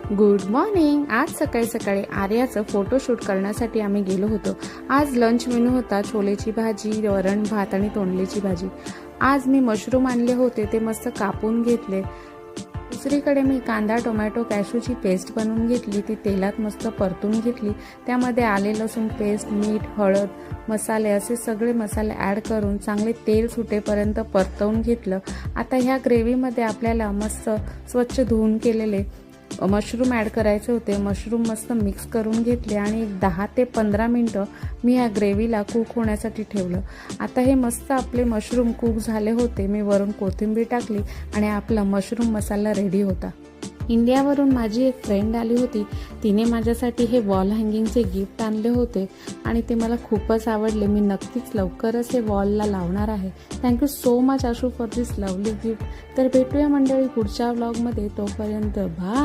Good morning. आज सकाळी सकाळी आर्याचं फोटोशूट करण्यासाठी आम्ही गेलो होतो। आज लंच मेनू होता छोलेची भाजी, वरण भात आणि तोंडलीची भाजी। आज मी मशरूम आणले होते, ते मस्त कापून घेतले। दुसरीकडे मी कांदा, टोमॅटो, कॅशूची पेस्ट बनवून घेतली, ती तेलात मस्त परतून घेतली। त्यामध्ये आले लसूण पेस्ट, मीठ, हळद, मसाले असे सगळे मसाले ॲड करून चांगले तेल सुटेपर्यंत परतवून घेतलं। आता ह्या ग्रेव्हीमध्ये आपल्याला मस्त स्वच्छ धुवून केलेले मशरूम ॲड करायचे होते। मशरूम मस्त मिक्स करून घेतले आणि 10 ते 15 मिनटं मी ह्या ग्रेव्हीला कुक होण्यासाठी ठेवलं। आता हे मस्त आपले मशरूम कुक झाले होते। मी वरून कोथिंबीर टाकली आणि आपला मशरूम मसाला रेडी होता। इंडियावरून माझी एक फ्रेंड आली होती, तिने माझ्यासाठी हे वॉल हँगिंगचे गिफ्ट आणले होते आणि ते मला खूपच आवडले। मी नक्कीच लवकरच हे वॉलला लावणार आहे। Thank you so much Ashu for this lovely gift. तर भेटूया मंडळी पुढच्या व्लॉगमध्ये, तोपर्यंत बाय।